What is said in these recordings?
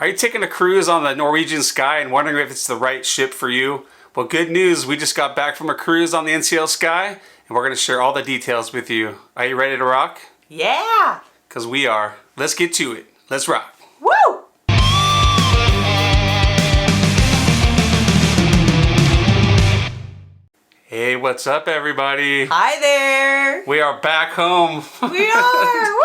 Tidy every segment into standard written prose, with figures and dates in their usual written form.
Are you taking a cruise on the Norwegian Sky and wondering if it's the right ship for you? Well, good news. We just got back from a cruise on the NCL Sky, and we're going to share all the details with you. Are you ready to rock? Yeah! Because we are. Let's get to it. Let's rock. Woo! Hey, what's up, everybody? Hi there! We are back home. We are! Woo!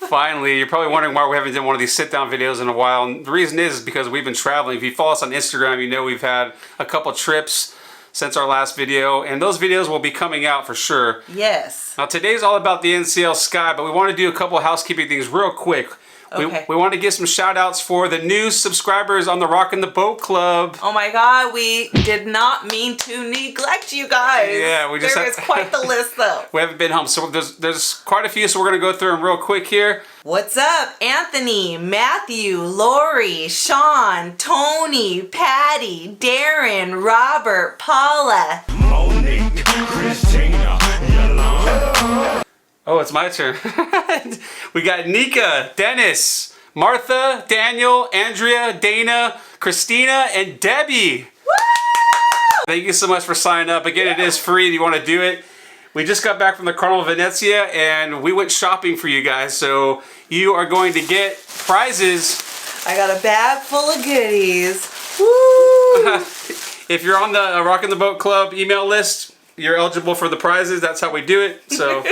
Finally, you're probably wondering why we haven't done one of these sit-down videos in a while. And the reason is because we've been traveling. If you follow us on Instagram, you know we've had a couple trips since our last video, and those videos will be coming out for sure. Yes. Now today's all about the NCL Sky, but we want to do a couple of housekeeping things real quick. Okay. We want to give some shout outs for the new subscribers on the Rockin The Boat Club. Oh my god, we did not mean to neglect you guys. Yeah, we just There is quite the list though. We haven't been home, so there's quite a few, so we're going to go through them real quick here. What's up? Anthony, Matthew, Lori, Sean, Tony, Patty, Darren, Robert, Paula. Monique, Christina, Yolanda. Oh, it's my turn. We got Nika, Dennis, Martha, Daniel, Andrea, Dana, Christina, and Debbie. Woo! Thank you so much for signing up. Again, it is free if you want to do it. We just got back from the Carnival of Venezia and we went shopping for you guys. So you are going to get prizes. I got a bag full of goodies. Woo! If you're on the Rockin The Boat Club email list, you're eligible for the prizes. That's how we do it. So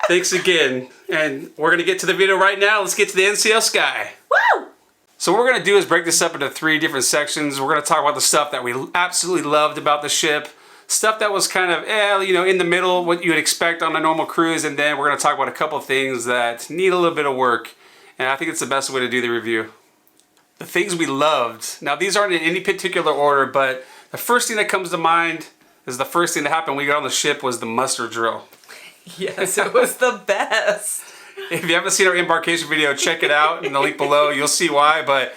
thanks again. And we're going to get to the video right now. Let's get to the NCL Sky. Woo! So what we're going to do is break this up into 3 different sections. We're going to talk about the stuff that we absolutely loved about the ship. Stuff that was kind of, in the middle, what you would expect on a normal cruise. And then we're going to talk about a couple of things that need a little bit of work. And I think it's the best way to do the review. The things we loved. Now these aren't in any particular order, but the first thing that comes to mind is the first thing that happened when we got on the ship was the muster drill. Yes, it was the best. If you haven't seen our embarkation video, check it out in the link below. You'll see why, but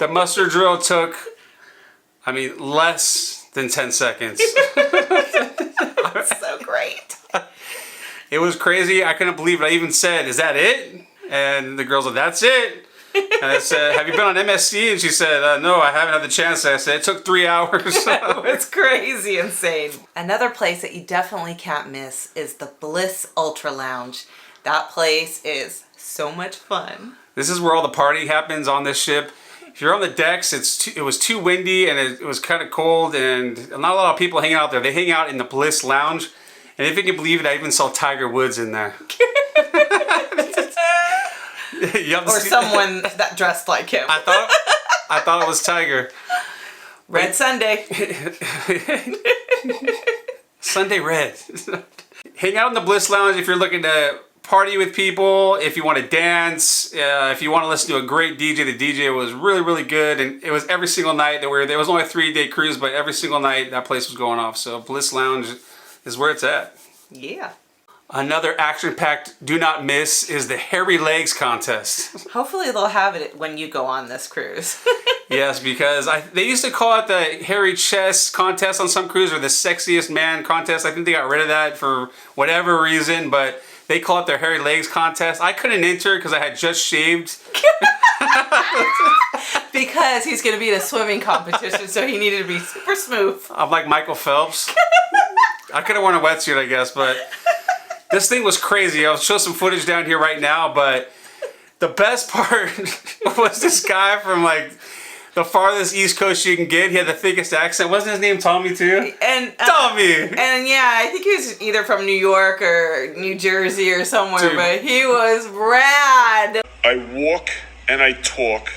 the muster drill took, less than 10 seconds. That's so great. It was crazy. I couldn't believe it. I even said, "Is that it?" And the girl's like, "That's it." And I said, "Have you been on MSC?" And she said, "No, I haven't had the chance." I said, "It took 3 hours." It's crazy insane. Another place that you definitely can't miss is the Bliss Ultra Lounge. That place is so much fun. This is where all the partying happens on this ship. If you're on the decks, it was too windy and it was kind of cold and not a lot of people hanging out there. They hang out in the Bliss Lounge. And if you can believe it, I even saw Tiger Woods in there. Or someone that dressed like him. I thought it was Tiger. Red Sunday. Sunday red. Hang out in the Bliss Lounge if you're looking to party with people, if you want to dance, if you want to listen to a great DJ. The DJ was really, really good, and it was every single night that there was only a 3-day cruise, but every single night that place was going off. So Bliss Lounge is where it's at. Yeah. Another action-packed do not miss is the hairy legs contest. Hopefully they'll have it when you go on this cruise. Yes, because they used to call it the hairy chest contest on some cruise, or the sexiest man contest. I think they got rid of that for whatever reason, but they call it their hairy legs contest. I couldn't enter because I had just shaved. Because he's going to be in a swimming competition, so he needed to be super smooth. I'm like Michael Phelps. I could have worn a wetsuit, I guess, but this thing was crazy. I'll show some footage down here right now, but the best part was this guy from the farthest East Coast you can get. He had the thickest accent. Wasn't his name Tommy too? And Tommy! And yeah, I think he was either from New York or New Jersey or somewhere, Dude. but he was rad. I walk and I talk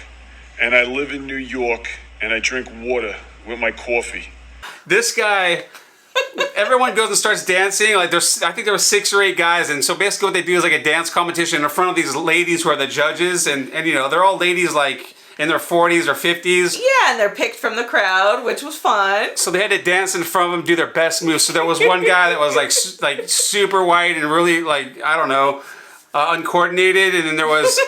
and I live in New York and I drink water with my coffee. This guy, everyone goes and starts dancing. I think there were 6 or 8 guys, and so basically what they do is a dance competition in front of these ladies who are the judges, and they're all ladies in their 40s or 50s. Yeah, and they're picked from the crowd, which was fun. So they had to dance in front of them, do their best moves. So there was one guy that was super white and really uncoordinated, and then there was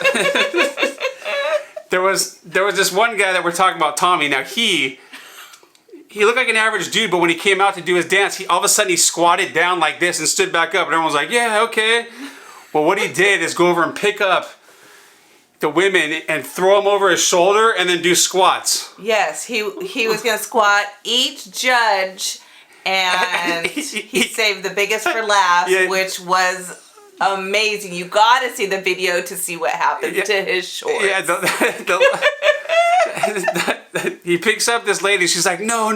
there was this one guy that we're talking about, Tommy. Now he looked like an average dude, but when he came out to do his dance, all of a sudden he squatted down like this and stood back up, and everyone was like, "Yeah, okay." Well, what he did is go over and pick up the women and throw them over his shoulder and then do squats. Yes, he was gonna squat each judge, and he saved the biggest for last, Yeah. which was amazing. You gotta see the video to see what happened to his shorts. Yeah, he picks up this lady. She's like, no,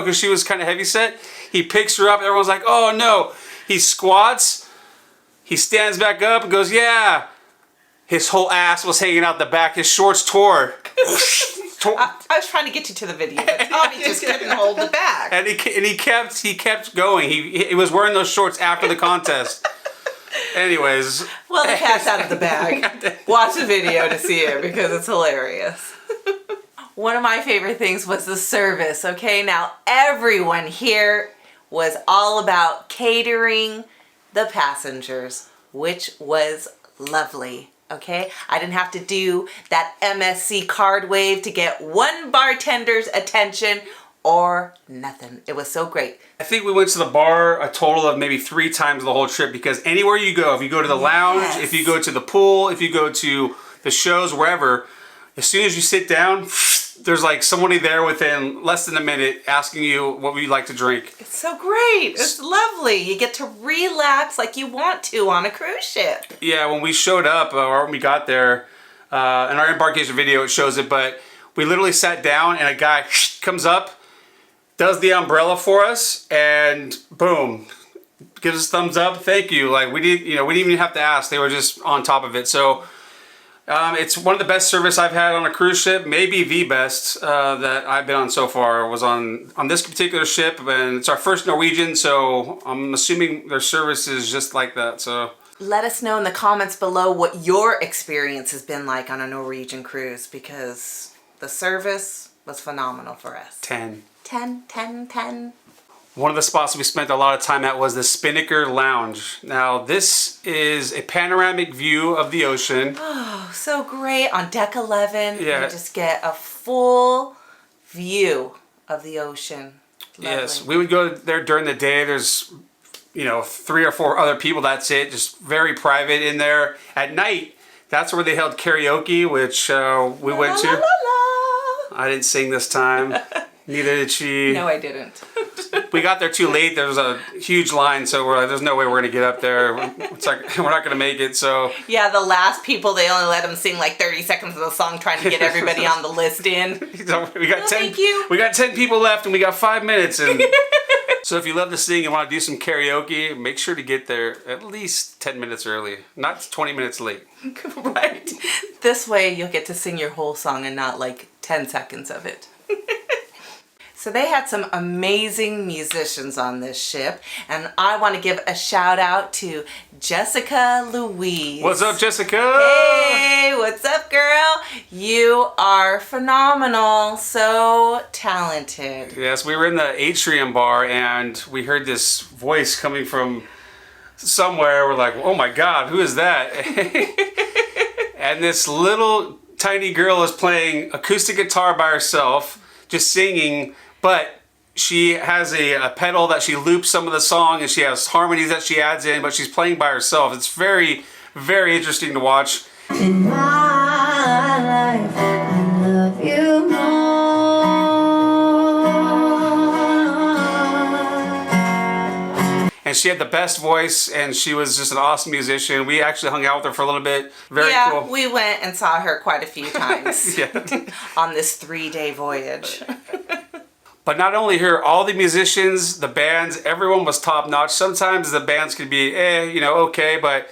because she was kind of heavy set. He picks her up. Everyone's like, oh no. He squats. He stands back up and goes, yeah. His whole ass was hanging out the back. His shorts tore. I was trying to get you to the video, but Tommy just couldn't hold it back. And he kept going. He was wearing those shorts after the contest. Anyways. Well, the cat's out of the bag. Watch the video to see it because it's hilarious. One of my favorite things was the service, okay? Now, everyone here was all about catering the passengers, which was lovely, okay? I didn't have to do that MSC card wave to get one bartender's attention or nothing. It was so great. I think we went to the bar a total of maybe 3 times the whole trip, because anywhere you go, if you go to the lounge, if you go to the pool, if you go to the shows, wherever, as soon as you sit down, there's like somebody there within less than a minute asking you what would you like to drink. It's so great. It's lovely. You get to relax like you want to on a cruise ship. Yeah, when we showed up, or when we got there, in our embarkation video it shows it, but we literally sat down and a guy comes up, does the umbrella for us, and boom, gives us thumbs up. Thank you. Like we didn't even have to ask. They were just on top of it. So it's one of the best service I've had on a cruise ship, maybe the best that I've been on so far. Was on this particular ship, and it's our first Norwegian, so I'm assuming their service is just like that. So let us know in the comments below what your experience has been like on a Norwegian cruise, because the service was phenomenal for us. 10. 10, 10, 10. One of the spots we spent a lot of time at was the Spinnaker Lounge. Now, this is a panoramic view of the ocean. Oh, so great. On deck 11, Yeah. you just get a full view of the ocean. Lovely. Yes, we would go there during the day. There's, 3 or 4 other people. That's it. Just very private in there. At night, that's where they held karaoke, which we went to. La, la, la. I didn't sing this time. Neither did she. No, I didn't. We got there too late. There was a huge line, so we're like, there's no way we're gonna get up there. It's like we're not gonna make it. So Yeah, the last people, they only let them sing like 30 seconds of the song trying to get everybody on the list in. so we got 10. Thank you. We got 10 people left, and we got 5 minutes. And so if you love to sing and want to do some karaoke, make sure to get there at least 10 minutes early, not 20 minutes late. Right. This way you'll get to sing your whole song and not like 10 seconds of it. So they had some amazing musicians on this ship, and I want to give a shout out to Jessica Louise. What's up, Jessica? Hey, what's up, girl? You are phenomenal, so talented. Yes, we were in the atrium bar, and we heard this voice coming from somewhere. We're like, oh my God, who is that? And this little tiny girl is playing acoustic guitar by herself, just singing. But she has a pedal that she loops some of the song, and she has harmonies that she adds in, but she's playing by herself. It's very, very interesting to watch. In my life, I love you more. And she had the best voice, and she was just an awesome musician. We actually hung out with her for a little bit. Very cool. Yeah, we went and saw her quite a few times Yeah. on this 3-day voyage. But not only her, all the musicians, the bands, everyone was top notch. Sometimes the bands could be, okay, but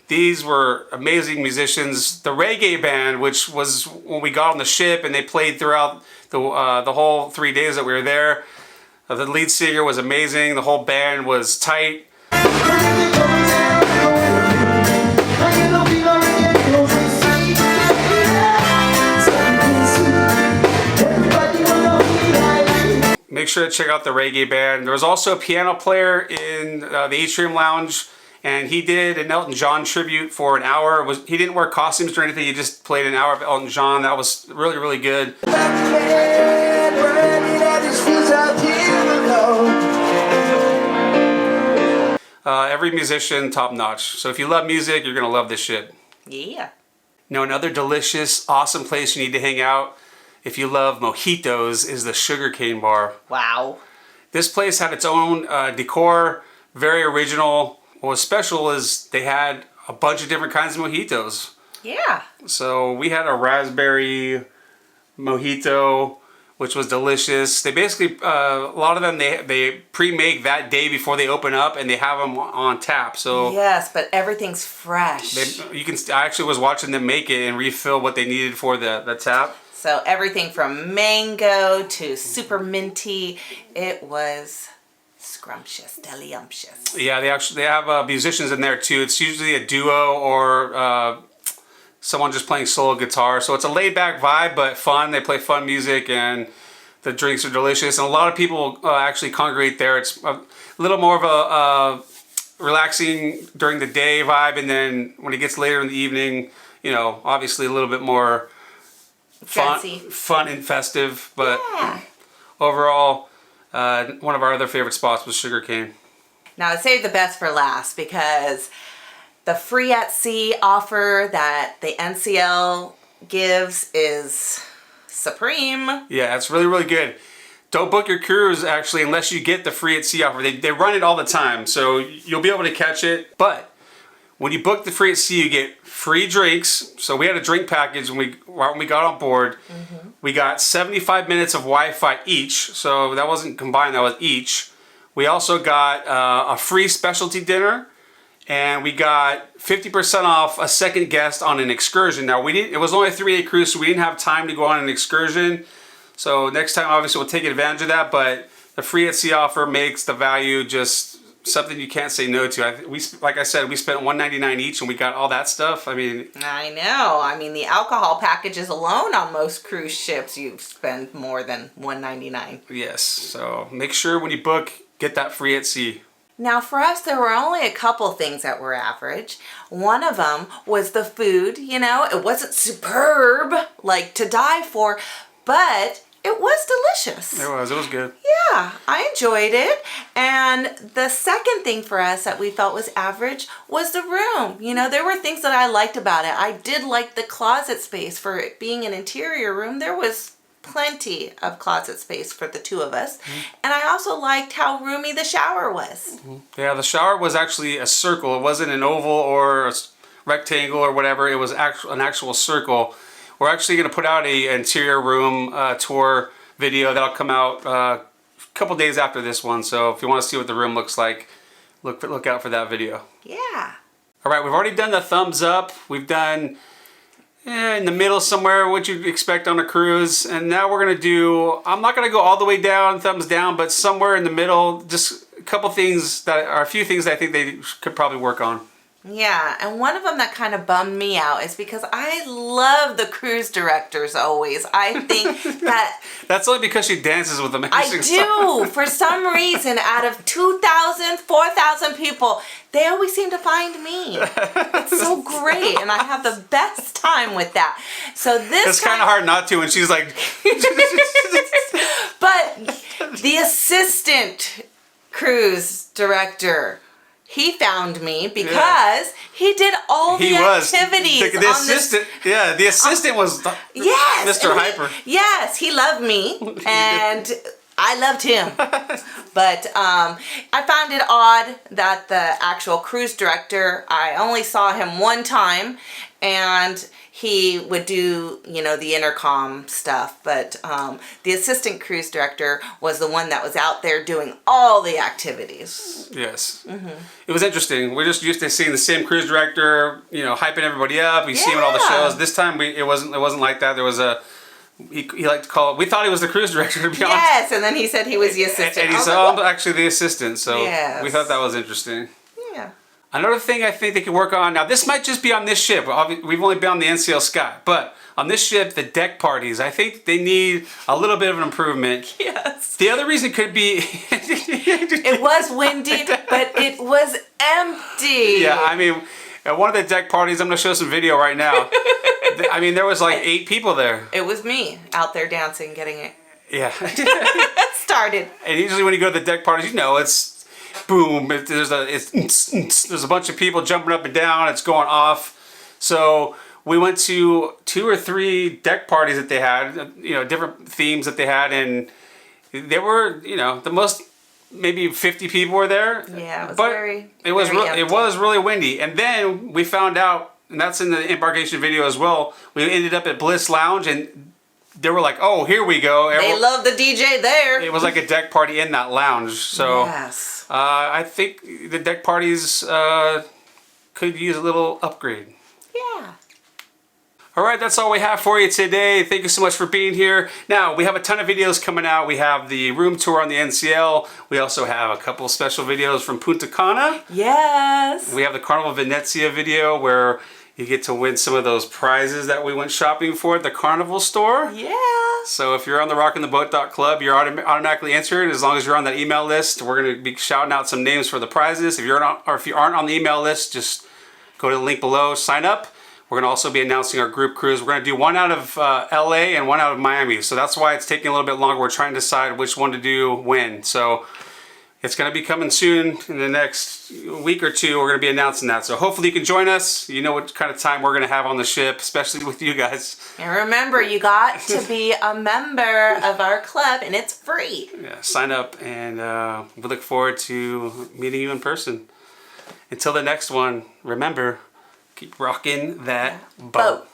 these were amazing musicians. The reggae band, which was when we got on the ship and they played throughout the whole 3 days that we were there. The lead singer was amazing. The whole band was tight. Make sure to check out the reggae band. There was also a piano player in the Atrium Lounge, and he did an Elton John tribute for an hour. He didn't wear costumes or anything. He just played an hour of Elton John. That was really, really good. Every musician, top notch. So if you love music, you're gonna love this ship. Yeah. Now, another delicious, awesome place you need to hang out if you love mojitos is the Sugarcane Bar. Wow. This place had its own decor, very original. What was special is they had a bunch of different kinds of mojitos. Yeah. So we had a raspberry mojito, which was delicious. They basically, a lot of them, they pre-make that day before they open up, and they have them on tap. So Yes, but everything's fresh. I actually was watching them make it and refill what they needed for the tap. So everything from mango to super minty, it was scrumptious, delicious. Yeah, they have musicians in there too. It's usually a duo or someone just playing solo guitar. So it's a laid back vibe, but fun. They play fun music and the drinks are delicious. And a lot of people actually congregate there. It's a little more of a relaxing during the day vibe. And then when it gets later in the evening, you know, obviously a little bit more fun and festive. But overall, one of our other favorite spots was Sugarcane. Now I saved the best for last because the free at sea offer that the NCL gives is supreme. Yeah, it's really, really good. Don't book your cruise, actually, unless you get the free at sea offer. They run it all the time, so you'll be able to catch it. But when you book the free at sea, you get free drinks. So we had a drink package when we got on board. Mm-hmm. We got 75 minutes of Wi-Fi each. So that wasn't combined, that was each. We also got a free specialty dinner. And we got 50% off a second guest on an excursion. Now, it was only a 3-day cruise, so we didn't have time to go on an excursion. So next time, obviously, we'll take advantage of that. But the free at sea offer makes the value just something you can't say no to. Like I said, we spent $199 each, and we got all that stuff. I mean, I know. I mean, the alcohol packages alone on most cruise ships, you spend more than $199. Yes. So make sure when you book, get that free at sea. Now for us, there were only a couple things that were average. One of them was the food. You know, it wasn't superb, like to die for, but it was delicious. It was good. Yeah, I enjoyed it. And the second thing for us that we felt was average was the room. You know, there were things that I liked about it. I did like the closet space for it being an interior room. There was plenty of closet space for the two of us. Mm-hmm. And I also liked how roomy the shower was. Mm-hmm. Yeah, the shower was actually a circle. It wasn't an oval or a rectangle or whatever. It was an actual circle. We're actually going to put out an interior room tour video that'll come out a couple days after this one. So if you want to see what the room looks like, look out for that video. Yeah. All right, we've already done the thumbs up. We've done in the middle somewhere, what you'd expect on a cruise. And now we're going to do, I'm not going to go all the way down, thumbs down, but somewhere in the middle, just a couple things that are a few things that I think they could probably work on. Yeah, and one of them that kind of bummed me out is because I love the cruise directors always. I think that... That's only because she dances with them. I do. For some reason, out of 2,000, 4,000 people, they always seem to find me. It's so great, and I have the best time with that. So this... It's kind of hard not to, and she's like... But the assistant cruise director... He found me because he did all the activities. The assistant, the assistant was Mr. Hyper. Yes, he loved me, and I loved him. But I found it odd that the actual cruise director, I only saw him one time, and he would do, you know, the intercom stuff, but the assistant cruise director was the one that was out there doing all the activities. Yes. Mm-hmm. It was interesting. We're just used to seeing the same cruise director, you know, hyping everybody up. We see him at all the shows. This time it wasn't like that. There was he liked to call it, we thought he was the cruise director, to be honest. Yes, and then he said he was the assistant. And he said, I'm actually the assistant, so yes. We thought that was interesting. Yeah. Another thing I think they could work on, now this might just be on this ship, we've only been on the NCL Sky, but on this ship, the deck parties, I think they need a little bit of an improvement. Yes. The other reason could be... It was windy, but it was empty. Yeah, I mean, at one of the deck parties, I'm going to show some video right now. I mean, there was like 8 people there. It was me out there dancing, getting it started. And usually when you go to the deck parties, you know, it's boom, there's a bunch of people jumping up and down, it's going off. So we went to 2 or 3 deck parties that they had, different themes that they had, and they were, the most, maybe 50 people were there. Yeah, it was but it was really windy. And then we found out, and that's in the Embarkation video as well, we ended up at Bliss Lounge, and they were like, oh, here we go. They love the DJ there. It was like a deck party in that lounge. So yes. I think the deck parties could use a little upgrade. Yeah. All right, that's all we have for you today. Thank you so much for being here. Now, we have a ton of videos coming out. We have the room tour on the NCL. We also have a couple special videos from Punta Cana. Yes. We have the Carnival Venezia video where you get to win some of those prizes that we went shopping for at the Carnival store. Yeah. So if you're on the Rockin The Boat Club, you're automatically entered. As long as you're on that email list, we're going to be shouting out some names for the prizes. If you aren't on the email list, just go to the link below, sign up. We're going to also be announcing our group cruise. We're going to do one out of LA and one out of Miami. So that's why it's taking a little bit longer. We're trying to decide which one to do when. So it's going to be coming soon in the next week or two. We're going to be announcing that. So hopefully you can join us. You know what kind of time we're going to have on the ship, especially with you guys. And remember, you got to be a member of our club, and it's free. Yeah, sign up, and we look forward to meeting you in person. Until the next one, remember, keep rocking that boat.